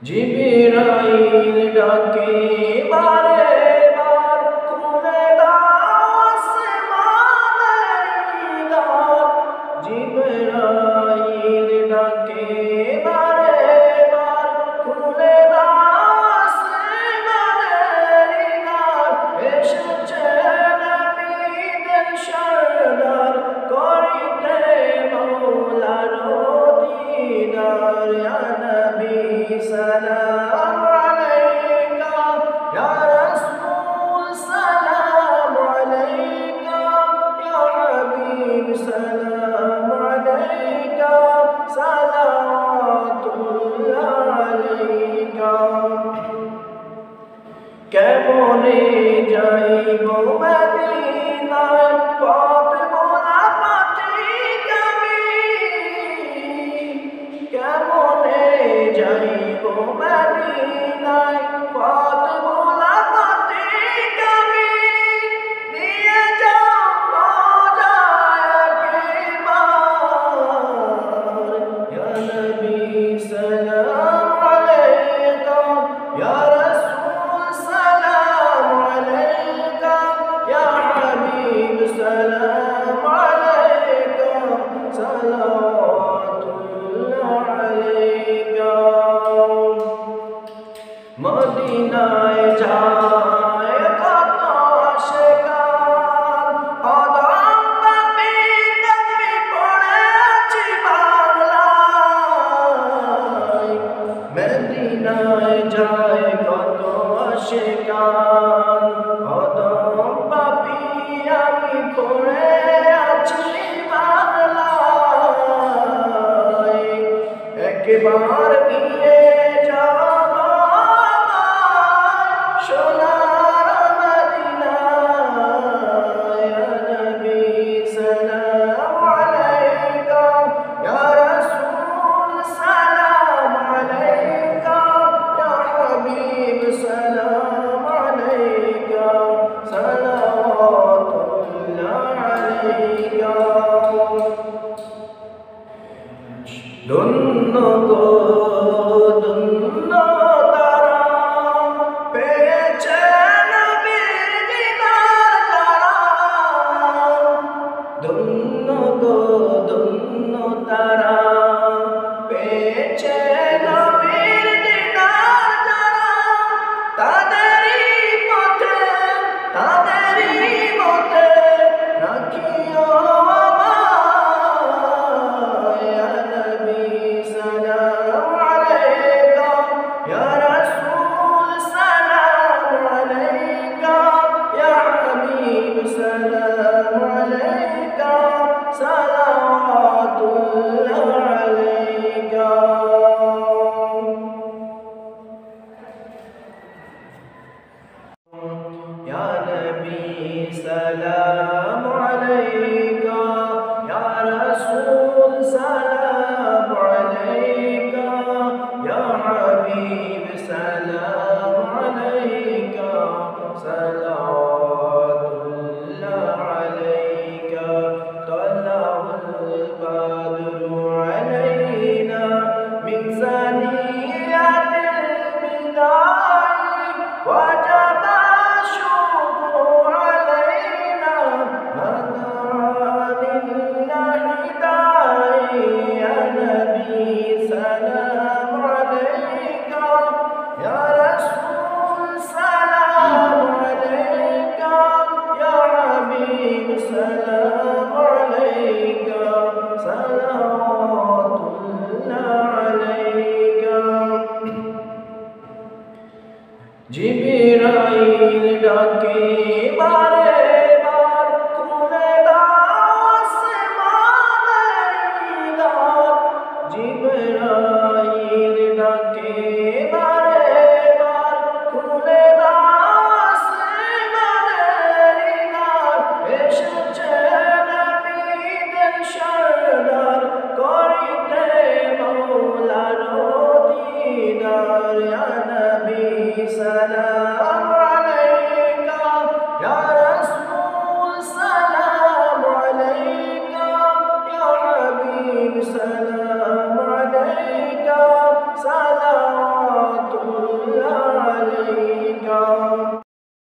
জিবরাইল ডাকে বারে বার খুলে দাও আসমানের দ্বার। জিবরাইল ডাকে বারে বার খুলে দাও আসমানের দ্বার। এসেছে নবীদের সরদার করিতে মওলার দিদার। ইয়া নবী সালাম আলাইকা, ইয়া রাসূল সালাম আলাইকা, ইয়া হাবিব সালাম আলাইকা, সালাওয়াতুল্লাহ আলাইকা। কেমনে যাইব মদিনায় পথ ভোলা পথিক আমি। কেমনে যাইব মদিনায় পথ ভোলা পথিক আমি। নিয়ে যাও রোজায় একবার। ইয়া নবী সালাম আলাইকা, ইয়া রাসূল সালাম আলাইকা, ইয়া হাবিব সালাম আলাইকা, সালাওয়াতুল্লাহ আলাইকা। মদিনায় যায় কত আশিকান, অদম পাপী পাপী পড়ে আছি বাংলায়। মদিনায় যায় কত আশিকান, অদম পাপী আমি পড়ে আছি বাংলায়। একবার নিয়ে যাব সোনার মদিনায়। ইয়া নবী সালাম আলাইকা, ইয়া রাসূল সালাম আলাইকা, ইয়া হাবিব সালাম আলাইকা, সালাওয়াতুল্লাহ আলাইকা। ধন্য গো ধন্য তারা পেয়েছে নবীর দিদার যারা। ধন্য গো ধন্য তারা পেয়েছে নবীর দিদার যারা। তাদেরই পথে রাখিও আমায়। ইয়া নবী সালাম আলাইকা, ইয়া রাসূল সালাম আলাইকা, ইয়া হাবিব সালাম আলাইকা, সালাওয়াতুল্লাহ আলাইকা। ইয়া নবী সালাম আলাইকা, ইয়া রাসূল সালাম আলাইকা, ইয়া হাবিব সালাম আলাইকা, সালাওয়াতুল্লাহ আলাইকা। তালাউল বাদরু আলাইনা মিন সানিয়াতিল জিবরাইল ডাকে বারে বার খুলে দাও আসমানের দ্বার জিবরাইল ডাকে বারে বার খুলে দাও আসমানের দ্বার এসেছে নবীদের সরদার করিতে মওলার দিদার ইয়া নবী সালাম আলাইকা ইয়া রাসূল সালাম আলাইকা ইয়া হাবিব সালাম আলাইকা